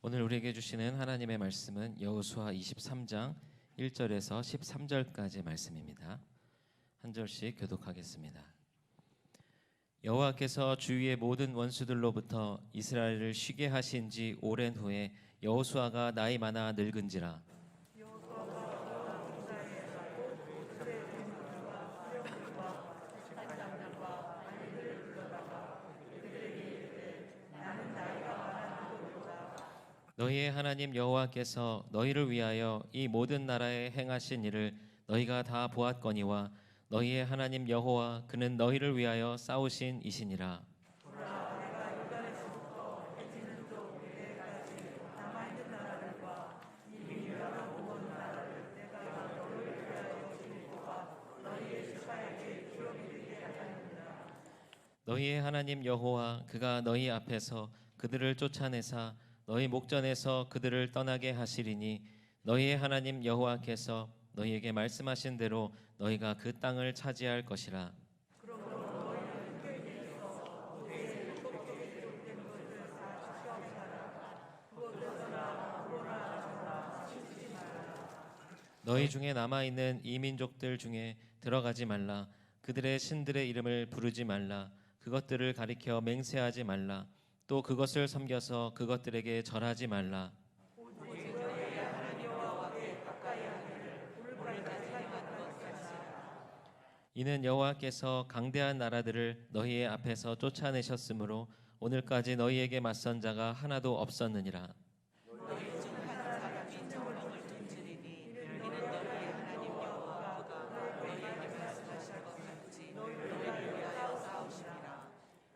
오늘 우리에게 주시는 하나님의 말씀은 여호수아 23장 1절에서 13절까지 말씀입니다. 한 절씩 교독하겠습니다. 여호와께서 주위의 모든 원수들로부터 이스라엘을 쉬게 하신 지 오랜 후에 여호수아가 나이 많아 늙은지라. 너희의 하나님 여호와께서 너희를 위하여 이 모든 나라에 행하신 일을 너희가 다 보았거니와 너희의 하나님 여호와 그는 너희를 위하여 싸우신 이시니라. 너희의 하나님 여호와 그가 너희 앞에서 그들을 쫓아내사 너희 목전에서 그들을 떠나게 하시리니 너희의 하나님 여호와께서 너희에게 말씀하신 대로 너희가 그 땅을 차지할 것이라. 너희 중에 남아있는 이 민족들 중에 들어가지 말라. 그들의 신들의 이름을 부르지 말라. 그것들을 가리켜 맹세하지 말라. 또 그것을 섬겨서 그것들에게 절하지 말라. 이는 여호와께서 강대한 나라들을 너희의 앞에서 쫓아내셨으므로 오늘까지 너희에게 맞선 자가 하나도 없었느니라.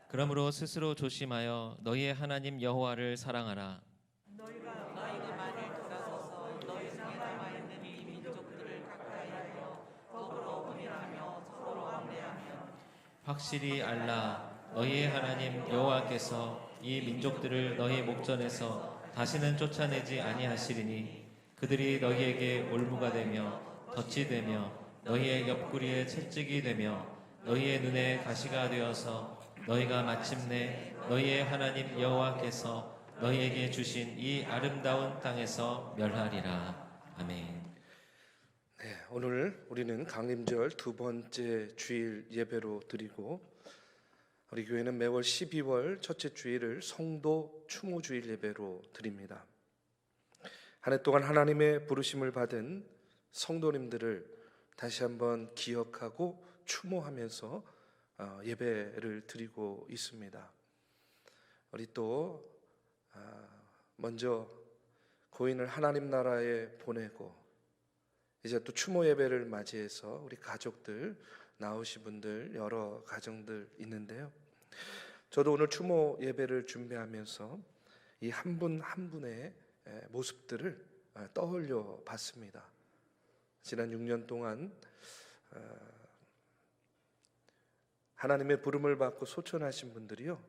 그러므로 스스로 조심하여 너희의 하나님 여호와를 사랑하라. 확실히 알라. 너희의 하나님 여호와께서 이 민족들을 너희 목전에서 다시는 쫓아내지 아니하시리니 그들이 너희에게 올무가 되며 덫이 되며 너희의 옆구리에 채찍이 되며 너희의 눈에 가시가 되어서 너희가 마침내 너희의 하나님 여호와께서 너희에게 주신 이 아름다운 땅에서 멸하리라. 아멘. 네, 오늘 우리는 강림절 두 번째 주일 예배로 드리고 우리 교회는 매월 12월 첫째 주일을 성도 추모 주일 예배로 드립니다. 한 해 동안 하나님의 부르심을 받은 성도님들을 다시 한번 기억하고 추모하면서 예배를 드리고 있습니다. 우리 또 먼저 고인을 하나님 나라에 보내고 이제 또 추모 예배를 맞이해서 우리 가족들 나오신 분들 여러 가정들 있는데요. 저도 오늘 추모 예배를 준비하면서 이 한 분 한 분의 모습들을 떠올려 봤습니다. 지난 6년 동안 하나님의 부름을 받고 소천하신 분들이요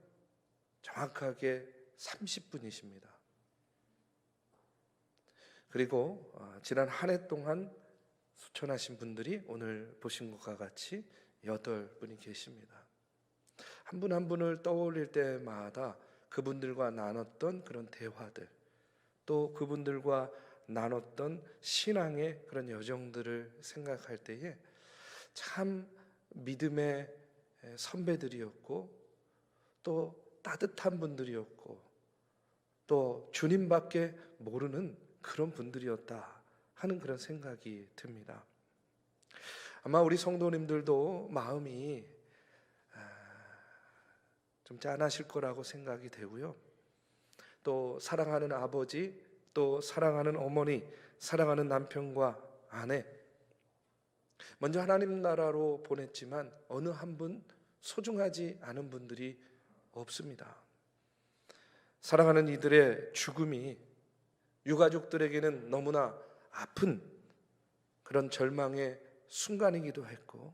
정확하게 30분이십니다. 그리고 지난 한 해 동안 소천하신 분들이 오늘 보신 것과 같이 8분이 계십니다. 한 분 한 분을 떠올릴 때마다 그분들과 나눴던 그런 대화들, 또 그분들과 나눴던 신앙의 그런 여정들을 생각할 때에 참 믿음의 선배들이었고 또 따뜻한 분들이었고 또 주님밖에 모르는 그런 분들이었다 하는 그런 생각이 듭니다. 아마 우리 성도님들도 마음이 좀 짠하실 거라고 생각이 되고요. 또 사랑하는 아버지, 또 사랑하는 어머니, 사랑하는 남편과 아내, 먼저 하나님 나라로 보냈지만 어느 한 분 소중하지 않은 분들이 없습니다. 사랑하는 이들의 죽음이 유가족들에게는 너무나 아픈 그런 절망의 순간이기도 했고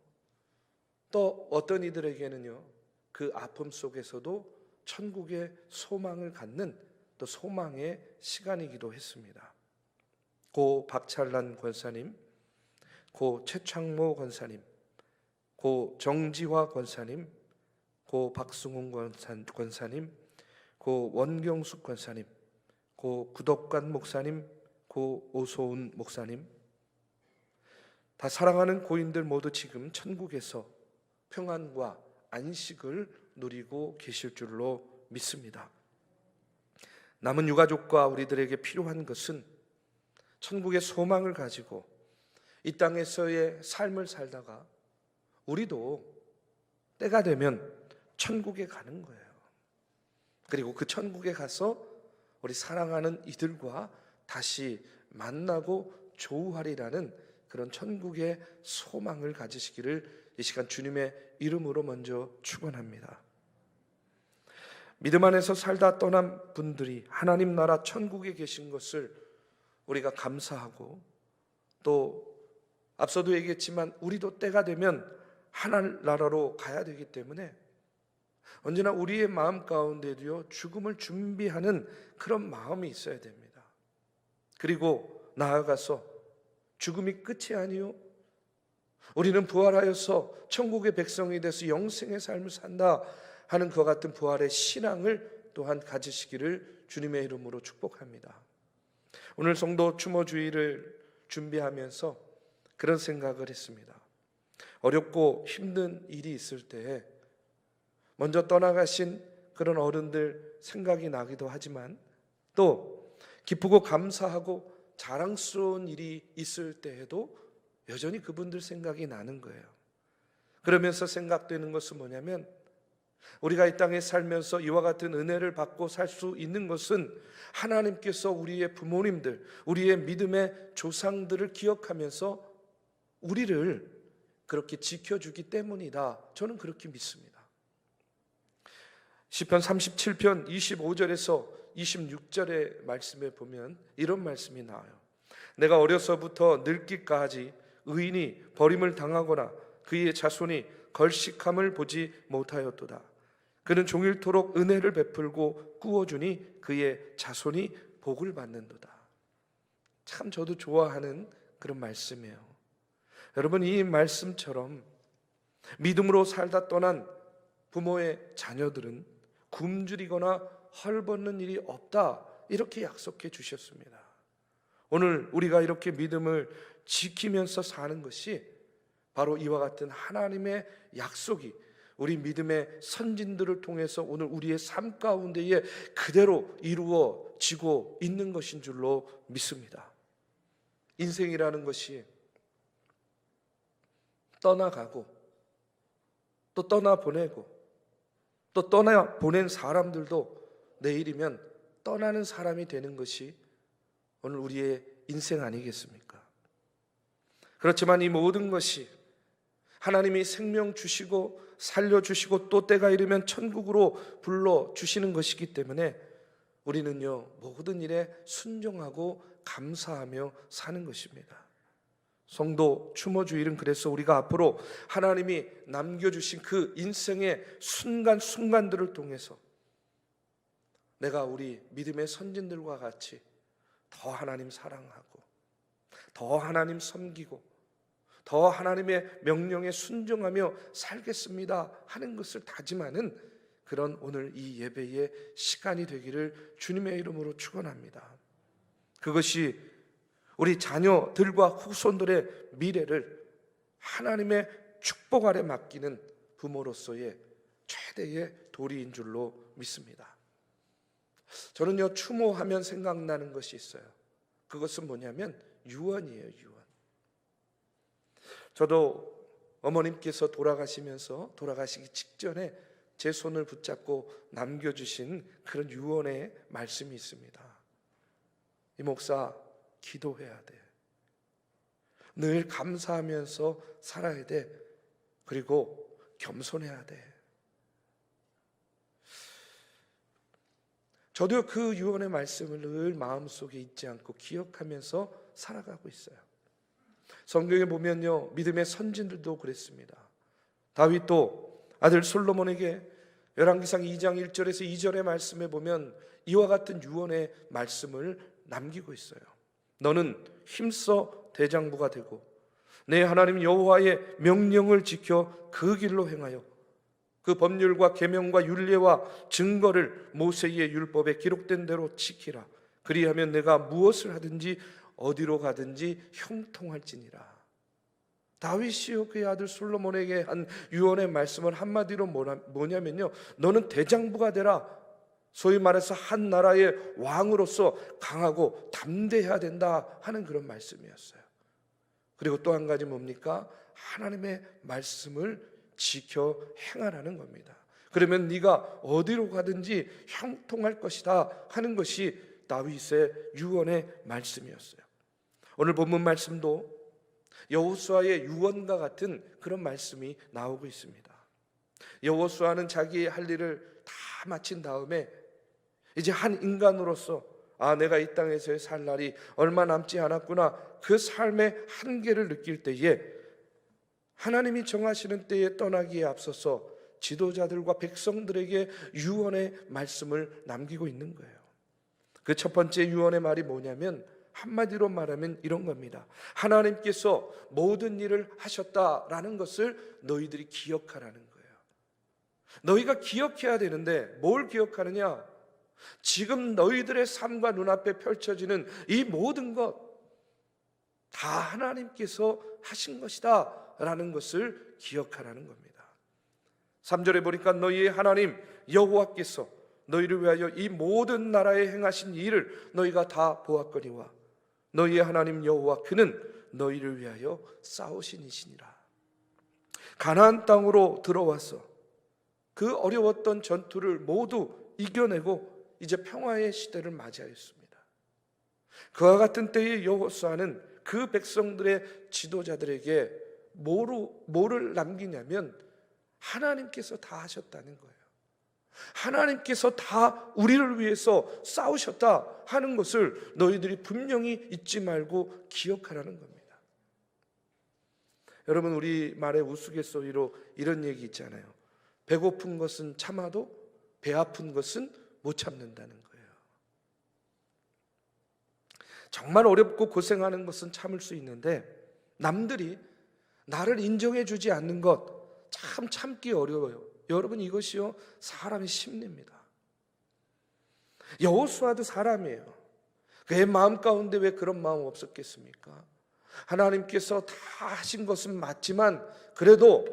또 어떤 이들에게는요 그 아픔 속에서도 천국의 소망을 갖는 또 소망의 시간이기도 했습니다. 고 박찬란 권사님, 고 최창모 권사님, 고 정지화 권사님, 고 박승훈 권사님, 고 원경숙 권사님, 고 구덕관 목사님, 고 오소은 목사님, 다 사랑하는 고인들 모두 지금 천국에서 평안과 안식을 누리고 계실 줄로 믿습니다. 남은 유가족과 우리들에게 필요한 것은 천국의 소망을 가지고 이 땅에서의 삶을 살다가 우리도 때가 되면 천국에 가는 거예요. 그리고 그 천국에 가서 우리 사랑하는 이들과 다시 만나고 조우하리라는 그런 천국의 소망을 가지시기를 이 시간 주님의 이름으로 먼저 축원합니다. 믿음 안에서 살다 떠난 분들이 하나님 나라 천국에 계신 것을 우리가 감사하고, 또 앞서도 얘기했지만 우리도 때가 되면 하늘나라로 가야 되기 때문에 언제나 우리의 마음 가운데도요, 죽음을 준비하는 그런 마음이 있어야 됩니다. 그리고 나아가서 죽음이 끝이 아니요, 우리는 부활하여서 천국의 백성이 돼서 영생의 삶을 산다 하는 그와 같은 부활의 신앙을 또한 가지시기를 주님의 이름으로 축복합니다. 오늘 성도 추모주의를 준비하면서 그런 생각을 했습니다. 어렵고 힘든 일이 있을 때 먼저 떠나가신 그런 어른들 생각이 나기도 하지만, 또 기쁘고 감사하고 자랑스러운 일이 있을 때에도 여전히 그분들 생각이 나는 거예요. 그러면서 생각되는 것은 뭐냐면, 우리가 이 땅에 살면서 이와 같은 은혜를 받고 살 수 있는 것은 하나님께서 우리의 부모님들, 우리의 믿음의 조상들을 기억하면서 우리를 그렇게 지켜주기 때문이다. 저는 그렇게 믿습니다. 시편 37편 25절에서 26절의 말씀에 보면 이런 말씀이 나와요. 내가 어려서부터 늙기까지 의인이 버림을 당하거나 그의 자손이 걸식함을 보지 못하였도다. 그는 종일토록 은혜를 베풀고 꾸어주니 그의 자손이 복을 받는도다. 참 저도 좋아하는 그런 말씀이에요. 여러분, 이 말씀처럼 믿음으로 살다 떠난 부모의 자녀들은 굶주리거나 헐벗는 일이 없다, 이렇게 약속해 주셨습니다. 오늘 우리가 이렇게 믿음을 지키면서 사는 것이 바로 이와 같은 하나님의 약속이 우리 믿음의 선진들을 통해서 오늘 우리의 삶 가운데에 그대로 이루어지고 있는 것인 줄로 믿습니다. 인생이라는 것이 떠나가고 또 떠나보내고 또 떠나보낸 사람들도 내일이면 떠나는 사람이 되는 것이 오늘 우리의 인생 아니겠습니까? 그렇지만 이 모든 것이 하나님이 생명 주시고 살려주시고 또 때가 이르면 천국으로 불러주시는 것이기 때문에 우리는요, 모든 일에 순종하고 감사하며 사는 것입니다. 성도 추모주일은 그래서 우리가 앞으로 하나님이 남겨주신 그 인생의 순간순간들을 통해서 내가 우리 믿음의 선진들과 같이 더 하나님 사랑하고 더 하나님 섬기고 더 하나님의 명령에 순종하며 살겠습니다 하는 것을 다짐하는 그런 오늘 이 예배의 시간이 되기를 주님의 이름으로 축원합니다. 그것이 우리 자녀들과 후손들의 미래를 하나님의 축복 아래 맡기는 부모로서의 최대의 도리인 줄로 믿습니다. 저는요, 추모하면 생각나는 것이 있어요. 그것은 뭐냐면 유언이에요. 유언. 저도 어머님께서 돌아가시기 직전에 제 손을 붙잡고 남겨주신 그런 유언의 말씀이 있습니다. 이 목사, 기도해야 돼. 늘 감사하면서 살아야 돼. 그리고 겸손해야 돼. 저도 그 유언의 말씀을 늘 마음속에 잊지 않고 기억하면서 살아가고 있어요. 성경에 보면요, 믿음의 선진들도 그랬습니다. 다윗도 아들 솔로몬에게 열왕기상 2장 1절에서 2절의 말씀에 보면 이와 같은 유언의 말씀을 남기고 있어요. 너는 힘써 대장부가 되고 내 하나님 여호와의 명령을 지켜 그 길로 행하여 그 법률과 계명과 율례와 증거를 모세의 율법에 기록된 대로 지키라. 그리하면 내가 무엇을 하든지 어디로 가든지 형통할지니라. 다윗이요 그의 아들 솔로몬에게 한 유언의 말씀은 한마디로 뭐냐면요, 너는 대장부가 되라. 소위 말해서 한 나라의 왕으로서 강하고 담대해야 된다 하는 그런 말씀이었어요. 그리고 또 한 가지 뭡니까? 하나님의 말씀을 지켜 행하라는 겁니다. 그러면 네가 어디로 가든지 형통할 것이다 하는 것이 다윗의 유언의 말씀이었어요. 오늘 본문 말씀도 여호수아의 유언과 같은 그런 말씀이 나오고 있습니다. 여호수아는 자기의 할 일을 다 마친 다음에 이제 한 인간으로서 내가 이 땅에서의 살 날이 얼마 남지 않았구나, 그 삶의 한계를 느낄 때에 하나님이 정하시는 때에 떠나기에 앞서서 지도자들과 백성들에게 유언의 말씀을 남기고 있는 거예요. 그 첫 번째 유언의 말이 뭐냐면, 한마디로 말하면 이런 겁니다. 하나님께서 모든 일을 하셨다라는 것을 너희들이 기억하라는 거예요. 너희가 기억해야 되는데 뭘 기억하느냐? 지금 너희들의 삶과 눈앞에 펼쳐지는 이 모든 것 다 하나님께서 하신 것이다 라는 것을 기억하라는 겁니다. 3절에 보니까 너희의 하나님 여호와께서 너희를 위하여 이 모든 나라에 행하신 일을 너희가 다 보았거니와 너희의 하나님 여호와 그는 너희를 위하여 싸우신 이시니라. 가나안 땅으로 들어와서 그 어려웠던 전투를 모두 이겨내고 이제 평화의 시대를 맞이하였습니다. 그와 같은 때에 여호수아는 그 백성들의 지도자들에게 뭐를 남기냐면 하나님께서 다 하셨다는 거예요. 하나님께서 다 우리를 위해서 싸우셨다 하는 것을 너희들이 분명히 잊지 말고 기억하라는 겁니다. 여러분, 우리 말의 우스갯소리로 이런 얘기 있잖아요. 배고픈 것은 참아도 배 아픈 것은 못 참는다는 거예요. 정말 어렵고 고생하는 것은 참을 수 있는데 남들이 나를 인정해 주지 않는 것 참 참기 어려워요. 여러분, 이것이요 사람의 심리입니다. 여호수아도 사람이에요. 그의 마음 가운데 왜 그런 마음 없었겠습니까? 하나님께서 다 하신 것은 맞지만 그래도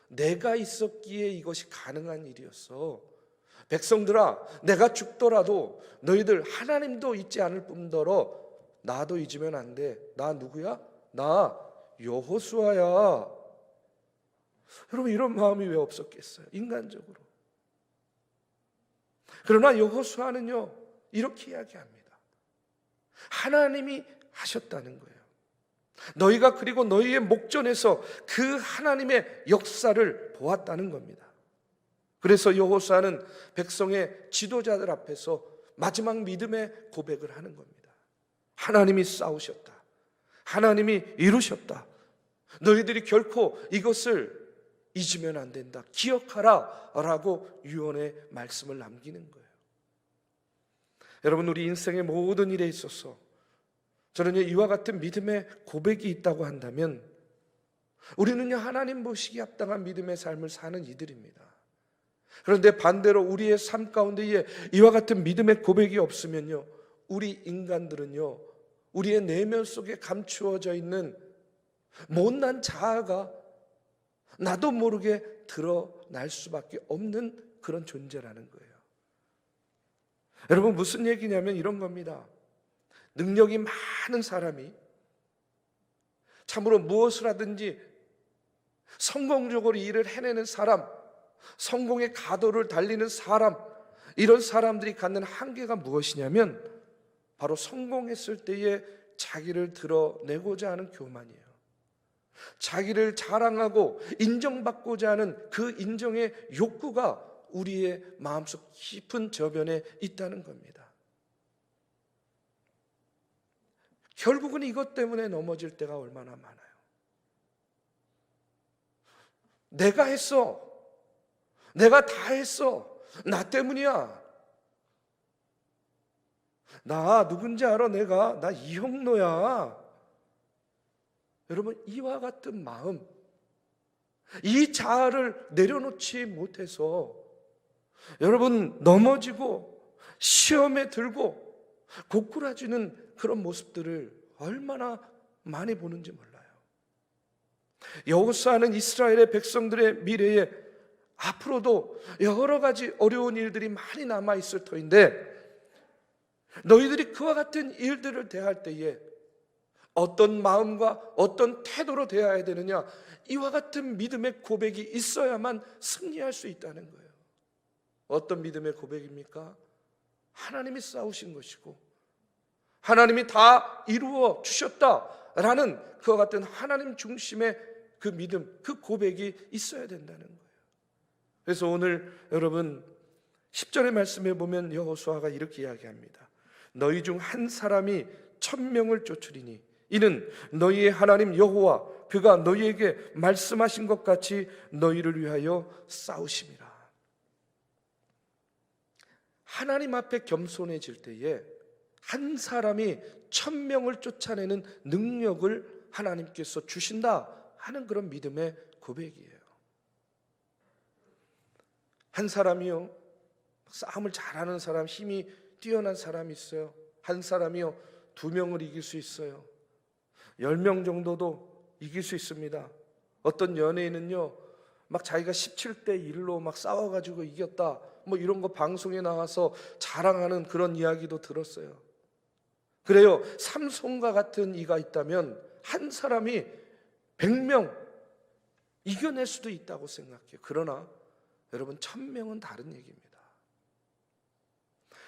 내가 있었기에 이것이 가능한 일이었어. 백성들아, 내가 죽더라도 너희들 하나님도 잊지 않을 뿐더러 나도 잊으면 안 돼. 나 누구야? 나 여호수아야. 여러분, 이런 마음이 왜 없었겠어요? 인간적으로. 그러나 여호수아는요 이렇게 이야기합니다. 하나님이 하셨다는 거예요. 너희가 그리고 너희의 목전에서 그 하나님의 역사를 보았다는 겁니다. 그래서 여호수아는 백성의 지도자들 앞에서 마지막 믿음의 고백을 하는 겁니다. 하나님이 싸우셨다. 하나님이 이루셨다. 너희들이 결코 이것을 잊으면 안 된다. 기억하라 라고 유언의 말씀을 남기는 거예요. 여러분, 우리 인생의 모든 일에 있어서 저는요 이와 같은 믿음의 고백이 있다고 한다면 우리는요 하나님 보시기에 합당한 믿음의 삶을 사는 이들입니다. 그런데 반대로 우리의 삶 가운데에 이와 같은 믿음의 고백이 없으면요 우리 인간들은요 우리의 내면 속에 감추어져 있는 못난 자아가 나도 모르게 드러날 수밖에 없는 그런 존재라는 거예요. 여러분, 무슨 얘기냐면 이런 겁니다. 능력이 많은 사람이 참으로 무엇을 하든지 성공적으로 일을 해내는 사람, 성공의 가도를 달리는 사람, 이런 사람들이 갖는 한계가 무엇이냐면 바로 성공했을 때에 자기를 드러내고자 하는 교만이에요. 자기를 자랑하고 인정받고자 하는 그 인정의 욕구가 우리의 마음속 깊은 저변에 있다는 겁니다. 결국은 이것 때문에 넘어질 때가 얼마나 많아요. 내가 했어. 내가 다 했어. 나 때문이야. 나 누군지 알아? 나 이형노야. 여러분, 이와 같은 마음, 이 자아를 내려놓지 못해서 여러분 넘어지고 시험에 들고 고꾸라지는 그런 모습들을 얼마나 많이 보는지 몰라요. 여호수아는 이스라엘의 백성들의 미래에 앞으로도 여러 가지 어려운 일들이 많이 남아 있을 터인데, 너희들이 그와 같은 일들을 대할 때에 어떤 마음과 어떤 태도로 대해야 되느냐, 이와 같은 믿음의 고백이 있어야만 승리할 수 있다는 거예요. 어떤 믿음의 고백입니까? 하나님이 싸우신 것이고 하나님이 다 이루어 주셨다라는 그와 같은 하나님 중심의 그 믿음, 그 고백이 있어야 된다는 거예요. 그래서 오늘 여러분 10절의 말씀에 보면 여호수아가 이렇게 이야기합니다. 너희 중 한 사람이 1000명을 쫓으리니 이는 너희의 하나님 여호와 그가 너희에게 말씀하신 것 같이 너희를 위하여 싸우심이라. 하나님 앞에 겸손해질 때에 한 사람이 1000명을 쫓아내는 능력을 하나님께서 주신다 하는 그런 믿음의 고백이에요. 한 사람이요, 싸움을 잘하는 사람, 힘이 뛰어난 사람이 있어요. 한 사람이요 2명을 이길 수 있어요. 10명 정도도 이길 수 있습니다. 어떤 연예인은요 막 자기가 17대 1로 막 싸워가지고 이겼다, 뭐 이런 거 방송에 나와서 자랑하는 그런 이야기도 들었어요. 그래요, 삼손과 같은 이가 있다면 한 사람이 100명 이겨낼 수도 있다고 생각해요. 그러나 여러분 1000명은 다른 얘기입니다.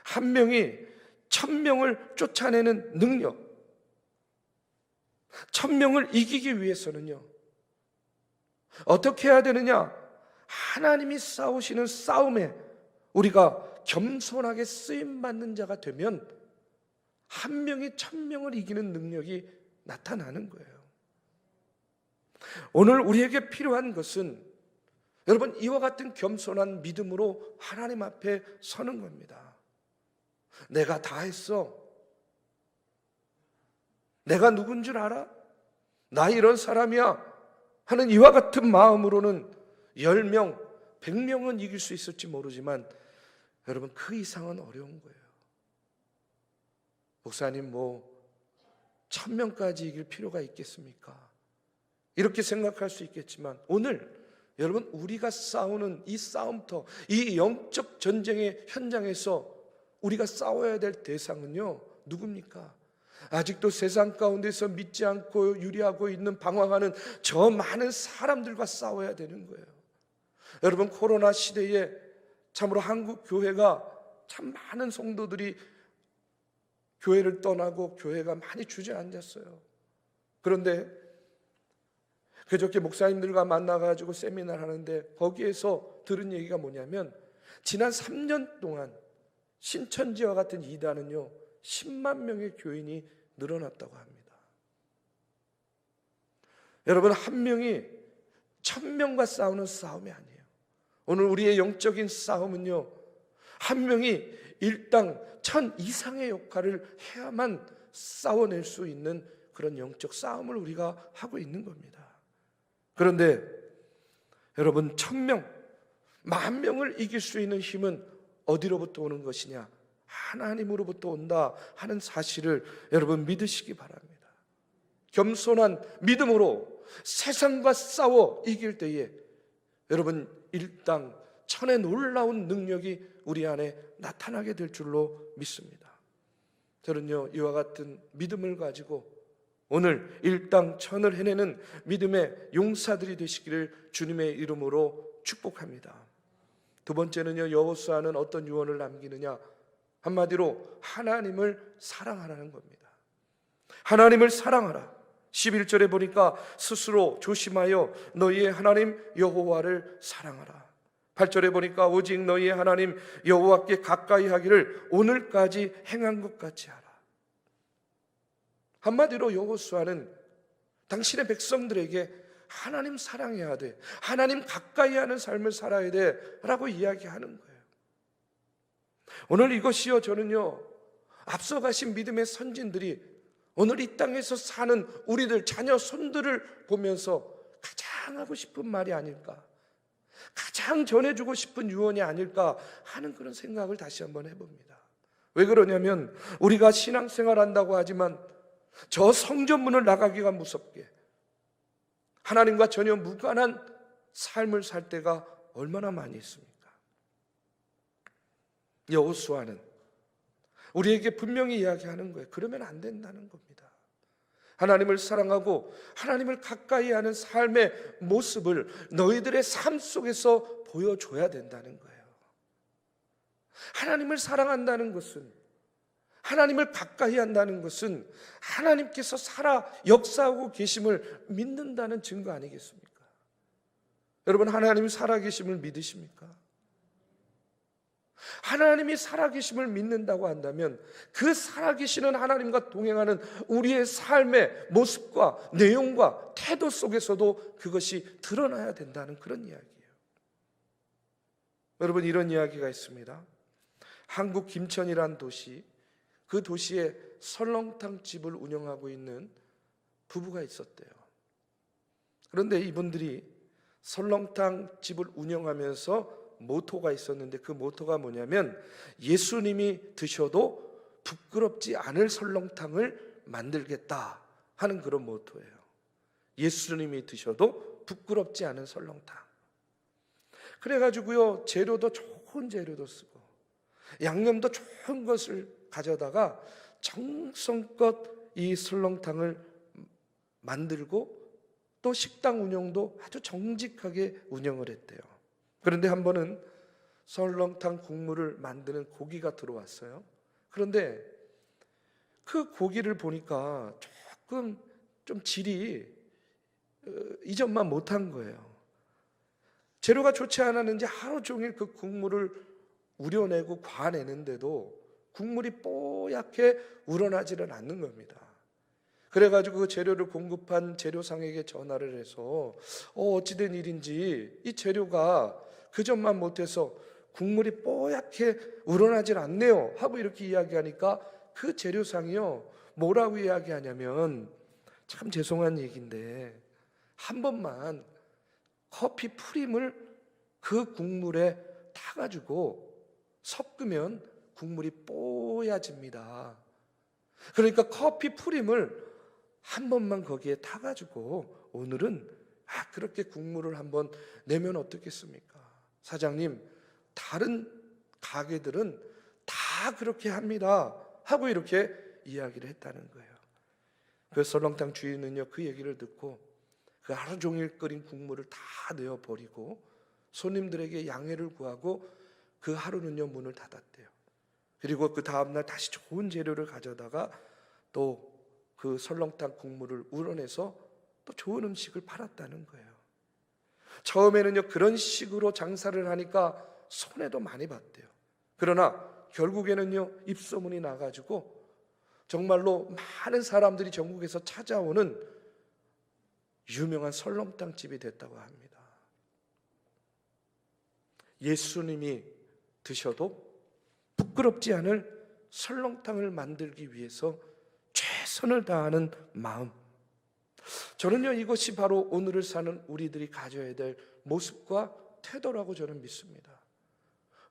한 명이 1000명을 쫓아내는 능력, 1000명을 이기기 위해서는요 어떻게 해야 되느냐? 하나님이 싸우시는 싸움에 우리가 겸손하게 쓰임받는 자가 되면 한 명이 1000명을 이기는 능력이 나타나는 거예요. 오늘 우리에게 필요한 것은 여러분 이와 같은 겸손한 믿음으로 하나님 앞에 서는 겁니다. 내가 다 했어. 내가 누군 줄 알아? 나 이런 사람이야 하는 이와 같은 마음으로는 10명, 100명은 이길 수 있을지 모르지만 여러분 그 이상은 어려운 거예요. 목사님 1000명까지 이길 필요가 있겠습니까? 이렇게 생각할 수 있겠지만 오늘 여러분 우리가 싸우는 이 싸움터, 이 영적 전쟁의 현장에서 우리가 싸워야 될 대상은요 누굽니까? 아직도 세상 가운데서 믿지 않고 유리하고 있는, 방황하는 저 많은 사람들과 싸워야 되는 거예요. 여러분 코로나 시대에 참으로 한국 교회가 참 많은 성도들이 교회를 떠나고 교회가 많이 주저앉았어요. 그런데 그저께 목사님들과 만나가지고 세미나를 하는데 거기에서 들은 얘기가 뭐냐면 지난 3년 동안 신천지와 같은 이단은요 10만 명의 교인이 늘어났다고 합니다. 여러분 한 명이 1000명과 싸우는 싸움이 아니에요. 오늘 우리의 영적인 싸움은요 한 명이 일당 1000 이상의 역할을 해야만 싸워낼 수 있는 그런 영적 싸움을 우리가 하고 있는 겁니다. 그런데 여러분 1000명, 10,000명을 이길 수 있는 힘은 어디로부터 오는 것이냐? 하나님으로부터 온다 하는 사실을 여러분 믿으시기 바랍니다. 겸손한 믿음으로 세상과 싸워 이길 때에 여러분 일당 1000의 놀라운 능력이 우리 안에 나타나게 될 줄로 믿습니다. 저는요 이와 같은 믿음을 가지고 오늘 일당 1000을 해내는 믿음의 용사들이 되시기를 주님의 이름으로 축복합니다. 두 번째는요 여호수아는 어떤 유언을 남기느냐? 한마디로 하나님을 사랑하라는 겁니다. 하나님을 사랑하라. 11절에 보니까 스스로 조심하여 너희의 하나님 여호와를 사랑하라. 8절에 보니까 오직 너희의 하나님 여호와께 가까이 하기를 오늘까지 행한 것 같이 하라. 한마디로 여호수아는 당신의 백성들에게 하나님 사랑해야 돼, 하나님 가까이 하는 삶을 살아야 돼 라고 이야기하는 거예요. 오늘 이것이요 저는요 앞서가신 믿음의 선진들이 오늘 이 땅에서 사는 우리들 자녀 손들을 보면서 가장 하고 싶은 말이 아닐까, 가장 전해주고 싶은 유언이 아닐까 하는 그런 생각을 다시 한번 해봅니다. 왜 그러냐면 우리가 신앙생활 한다고 하지만 저 성전문을 나가기가 무섭게 하나님과 전혀 무관한 삶을 살 때가 얼마나 많이 있습니까? 여호수아는 우리에게 분명히 이야기하는 거예요. 그러면 안 된다는 겁니다. 하나님을 사랑하고 하나님을 가까이 하는 삶의 모습을 너희들의 삶 속에서 보여줘야 된다는 거예요. 하나님을 사랑한다는 것은, 하나님을 가까이 한다는 것은 하나님께서 살아 역사하고 계심을 믿는다는 증거 아니겠습니까? 여러분, 하나님이 살아 계심을 믿으십니까? 하나님이 살아계심을 믿는다고 한다면 그 살아계시는 하나님과 동행하는 우리의 삶의 모습과 내용과 태도 속에서도 그것이 드러나야 된다는 그런 이야기예요. 여러분, 이런 이야기가 있습니다. 한국 김천이란 도시, 그 도시에 설렁탕 집을 운영하고 있는 부부가 있었대요. 그런데 이분들이 설렁탕 집을 운영하면서 모토가 있었는데 그 모토가 뭐냐면 예수님이 드셔도 부끄럽지 않을 설렁탕을 만들겠다 하는 그런 모토예요. 예수님이 드셔도 부끄럽지 않은 설렁탕. 그래가지고요, 재료도 좋은 재료도 쓰고 양념도 좋은 것을 가져다가 정성껏 이 설렁탕을 만들고 또 식당 운영도 아주 정직하게 운영을 했대요. 그런데 한 번은 설렁탕 국물을 만드는 고기가 들어왔어요. 그런데 그 고기를 보니까 조금 좀 질이 이전만 못한 거예요. 재료가 좋지 않았는지 하루 종일 그 국물을 우려내고 과내는데도 국물이 뽀얗게 우러나지는 않는 겁니다. 그래가지고 그 재료를 공급한 재료상에게 전화를 해서 어찌된 일인지 이 재료가 그전만 못해서 국물이 뽀얗게 우러나질 않네요 하고 이렇게 이야기하니까 그 재료상이요, 뭐라고 이야기하냐면, 참 죄송한 얘기인데 한 번만 커피 프림을 그 국물에 타가지고 섞으면 국물이 뽀야집니다. 그러니까 커피 프림을 한 번만 거기에 타가지고 오늘은 그렇게 국물을 한번 내면 어떻겠습니까? 사장님, 다른 가게들은 다 그렇게 합니다 하고 이렇게 이야기를 했다는 거예요. 그 설렁탕 주인은요, 그 얘기를 듣고 그 하루 종일 끓인 국물을 다 내어버리고 손님들에게 양해를 구하고 그 하루는요 문을 닫았대요. 그리고 그 다음날 다시 좋은 재료를 가져다가 또 그 설렁탕 국물을 우러내서 또 좋은 음식을 팔았다는 거예요. 처음에는요 그런 식으로 장사를 하니까 손해도 많이 봤대요. 그러나 결국에는요 입소문이 나가지고 정말로 많은 사람들이 전국에서 찾아오는 유명한 설렁탕 집이 됐다고 합니다. 예수님이 드셔도 부끄럽지 않을 설렁탕을 만들기 위해서 최선을 다하는 마음, 저는요 이것이 바로 오늘을 사는 우리들이 가져야 될 모습과 태도라고 저는 믿습니다.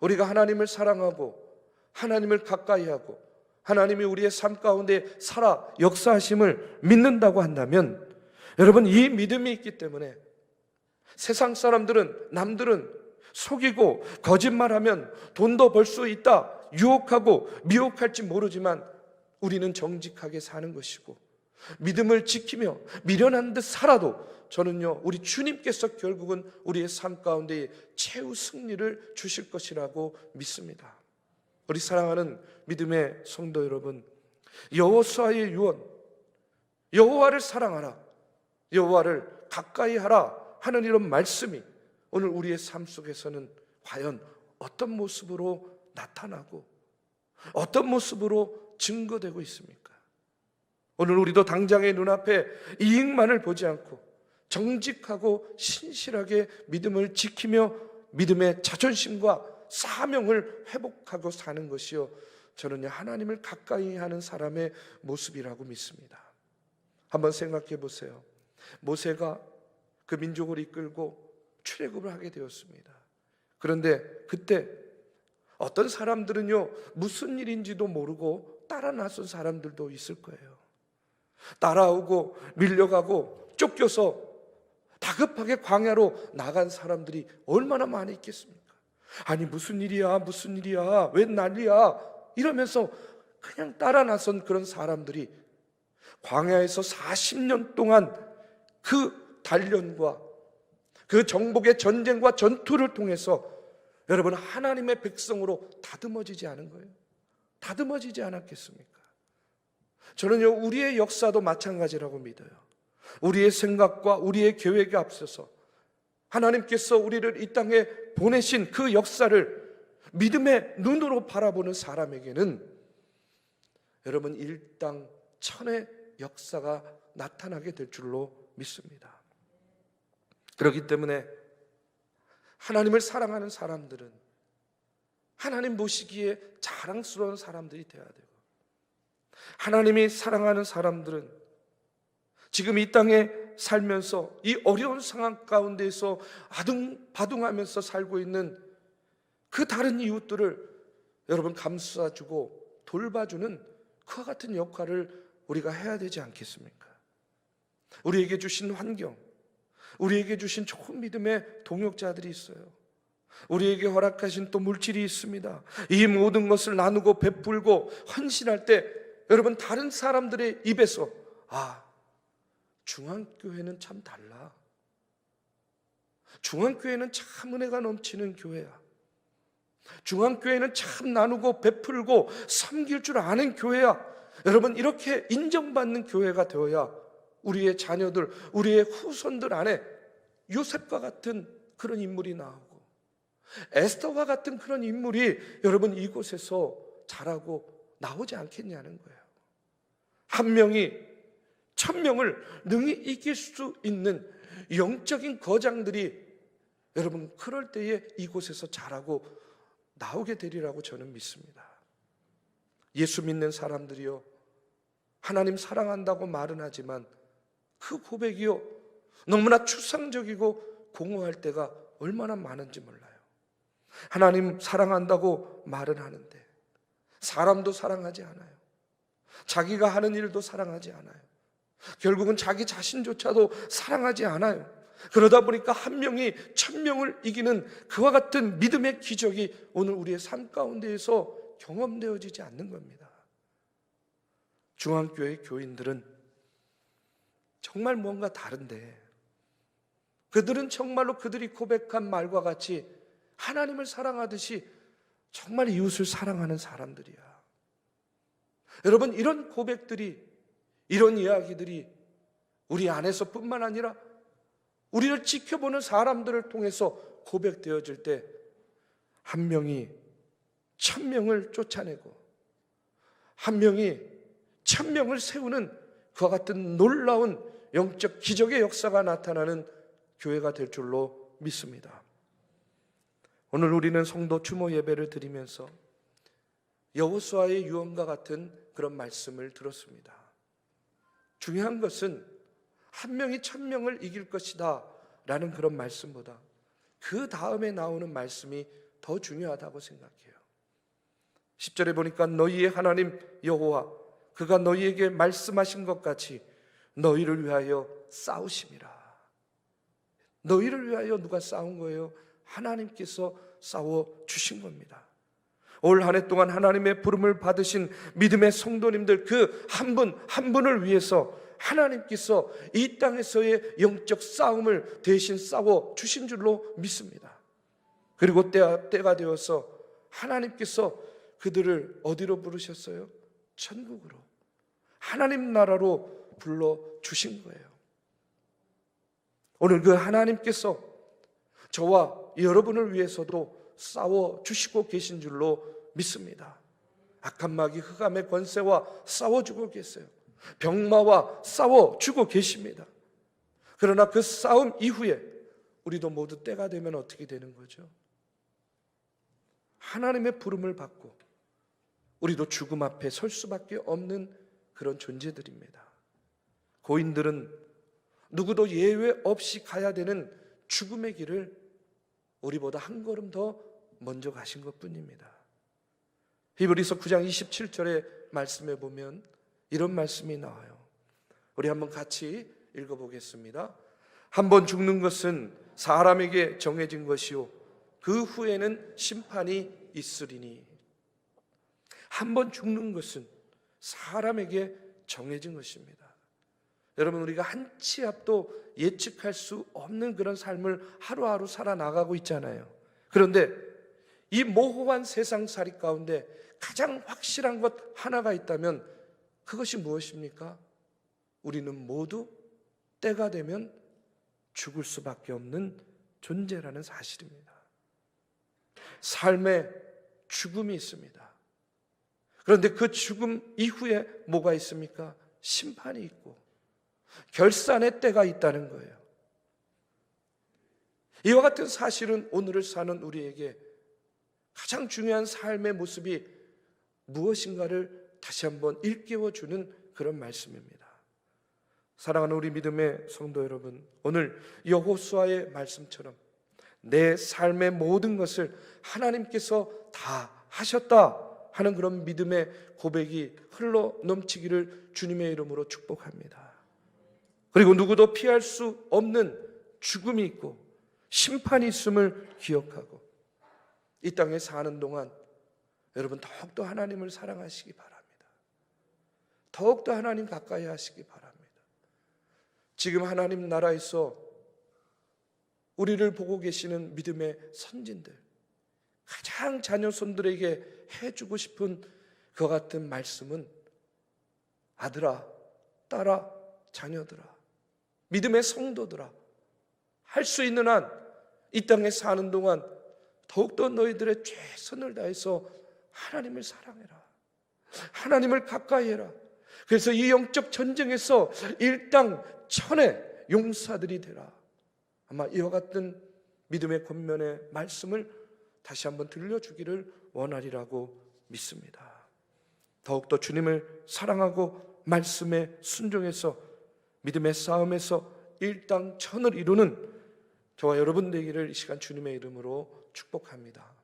우리가 하나님을 사랑하고 하나님을 가까이 하고 하나님이 우리의 삶 가운데 살아 역사하심을 믿는다고 한다면, 여러분 이 믿음이 있기 때문에 세상 사람들은, 남들은 속이고 거짓말하면 돈도 벌 수 있다, 유혹하고 미혹할지 모르지만 우리는 정직하게 사는 것이고 믿음을 지키며 미련한 듯 살아도 저는요 우리 주님께서 결국은 우리의 삶 가운데 최후 승리를 주실 것이라고 믿습니다. 우리 사랑하는 믿음의 성도 여러분, 여호수아의 유언, 여호와를 사랑하라, 여호와를 가까이 하라 하는 이런 말씀이 오늘 우리의 삶 속에서는 과연 어떤 모습으로 나타나고 어떤 모습으로 증거되고 있습니까? 오늘 우리도 당장의 눈앞에 이익만을 보지 않고 정직하고 신실하게 믿음을 지키며 믿음의 자존심과 사명을 회복하고 사는 것이요, 저는 하나님을 가까이 하는 사람의 모습이라고 믿습니다. 한번 생각해 보세요. 모세가 그 민족을 이끌고 출애굽을 하게 되었습니다. 그런데 그때 어떤 사람들은요, 무슨 일인지도 모르고 따라 나선 사람들도 있을 거예요. 따라오고 밀려가고 쫓겨서 다급하게 광야로 나간 사람들이 얼마나 많이 있겠습니까? 아니 무슨 일이야, 무슨 일이야, 왜 난리야, 이러면서 그냥 따라 나선 그런 사람들이 광야에서 40년 동안 그 단련과 그 정복의 전쟁과 전투를 통해서 여러분 하나님의 백성으로 다듬어지지 않은 거예요. 다듬어지지 않았겠습니까? 저는요, 우리의 역사도 마찬가지라고 믿어요. 우리의 생각과 우리의 계획에 앞서서 하나님께서 우리를 이 땅에 보내신 그 역사를 믿음의 눈으로 바라보는 사람에게는 여러분 일당천의 역사가 나타나게 될 줄로 믿습니다. 그렇기 때문에 하나님을 사랑하는 사람들은 하나님 보시기에 자랑스러운 사람들이 되어야 되고, 하나님이 사랑하는 사람들은 지금 이 땅에 살면서 이 어려운 상황 가운데에서 아둥바둥하면서 살고 있는 그 다른 이웃들을 여러분 감싸주고 돌봐주는 그와 같은 역할을 우리가 해야 되지 않겠습니까? 우리에게 주신 환경, 우리에게 주신 좋은 믿음의 동역자들이 있어요. 우리에게 허락하신 또 물질이 있습니다. 이 모든 것을 나누고 베풀고 헌신할 때 여러분 다른 사람들의 입에서 중앙교회는 참 달라, 중앙교회는 참 은혜가 넘치는 교회야, 중앙교회는 참 나누고 베풀고 섬길 줄 아는 교회야, 여러분 이렇게 인정받는 교회가 되어야 우리의 자녀들, 우리의 후손들 안에 요셉과 같은 그런 인물이 나오고 에스더와 같은 그런 인물이 여러분 이곳에서 자라고 나오지 않겠냐는 거예요. 한 명이 1000명을 능히 이길 수 있는 영적인 거장들이 여러분 그럴 때에 이곳에서 자라고 나오게 되리라고 저는 믿습니다. 예수 믿는 사람들이요, 하나님 사랑한다고 말은 하지만 그 고백이요 너무나 추상적이고 공허할 때가 얼마나 많은지 몰라요. 하나님 사랑한다고 말은 하는데 사람도 사랑하지 않아요. 자기가 하는 일도 사랑하지 않아요. 결국은 자기 자신조차도 사랑하지 않아요. 그러다 보니까 한 명이 1000명을 이기는 그와 같은 믿음의 기적이 오늘 우리의 삶 가운데에서 경험되어지지 않는 겁니다. 중앙교회 교인들은 정말 뭔가 다른데, 그들은 정말로 그들이 고백한 말과 같이 하나님을 사랑하듯이 정말 이웃을 사랑하는 사람들이야. 여러분 이런 고백들이, 이런 이야기들이 우리 안에서뿐만 아니라 우리를 지켜보는 사람들을 통해서 고백되어질 때 한 명이 1000명을 쫓아내고 한 명이 1000명을 세우는 그와 같은 놀라운 영적 기적의 역사가 나타나는 교회가 될 줄로 믿습니다. 오늘 우리는 성도 추모 예배를 드리면서 여호수아의 유언과 같은 그런 말씀을 들었습니다. 중요한 것은 한 명이 1000명을 이길 것이다 라는 그런 말씀보다 그 다음에 나오는 말씀이 더 중요하다고 생각해요. 10절에 보니까 너희의 하나님 여호와 그가 너희에게 말씀하신 것 같이 너희를 위하여 싸우심이라. 너희를 위하여 누가 싸운 거예요? 하나님께서 싸워 주신 겁니다. 올 한 해 동안 하나님의 부름을 받으신 믿음의 성도님들 그 한 분 한 분을 위해서 하나님께서 이 땅에서의 영적 싸움을 대신 싸워 주신 줄로 믿습니다. 그리고 때가 되어서 하나님께서 그들을 어디로 부르셨어요? 천국으로, 하나님 나라로 불러주신 거예요. 오늘 그 하나님께서 저와 여러분을 위해서도 싸워주시고 계신 줄로 믿습니다. 악한 마귀 흑암의 권세와 싸워주고 계세요. 병마와 싸워주고 계십니다. 그러나 그 싸움 이후에 우리도 모두 때가 되면 어떻게 되는 거죠? 하나님의 부름을 받고 우리도 죽음 앞에 설 수밖에 없는 그런 존재들입니다. 고인들은 누구도 예외 없이 가야 되는 죽음의 길을 우리보다 한 걸음 더 먼저 가신 것뿐입니다. 히브리서 9장 27절의 말씀에 보면 이런 말씀이 나와요. 우리 한번 같이 읽어보겠습니다. 한 번 죽는 것은 사람에게 정해진 것이요 그 후에는 심판이 있으리니. 한 번 죽는 것은 사람에게 정해진 것입니다. 여러분, 우리가 한 치 앞도 예측할 수 없는 그런 삶을 하루하루 살아나가고 있잖아요. 그런데 이 모호한 세상살이 가운데 가장 확실한 것 하나가 있다면 그것이 무엇입니까? 우리는 모두 때가 되면 죽을 수밖에 없는 존재라는 사실입니다. 삶에 죽음이 있습니다. 그런데 그 죽음 이후에 뭐가 있습니까? 심판이 있고 결산의 때가 있다는 거예요. 이와 같은 사실은 오늘을 사는 우리에게 가장 중요한 삶의 모습이 무엇인가를 다시 한번 일깨워주는 그런 말씀입니다. 사랑하는 우리 믿음의 성도 여러분, 오늘 여호수아의 말씀처럼 내 삶의 모든 것을 하나님께서 다 하셨다 하는 그런 믿음의 고백이 흘러 넘치기를 주님의 이름으로 축복합니다. 그리고 누구도 피할 수 없는 죽음이 있고 심판이 있음을 기억하고 이 땅에 사는 동안 여러분 더욱더 하나님을 사랑하시기 바랍니다. 더욱더 하나님 가까이 하시기 바랍니다. 지금 하나님 나라에서 우리를 보고 계시는 믿음의 선진들, 가장 자녀손들에게 해주고 싶은 그 같은 말씀은 아들아, 딸아, 자녀들아, 믿음의 성도들아, 할 수 있는 한 이 땅에 사는 동안 더욱더 너희들의 최선을 다해서 하나님을 사랑해라. 하나님을 가까이 해라. 그래서 이 영적 전쟁에서 일당천의 용사들이 되라. 아마 이와 같은 믿음의 권면의 말씀을 다시 한번 들려주기를 원하리라고 믿습니다. 더욱더 주님을 사랑하고 말씀에 순종해서 믿음의 싸움에서 일당천을 이루는 저와 여러분 되기를 이 시간 주님의 이름으로 축복합니다.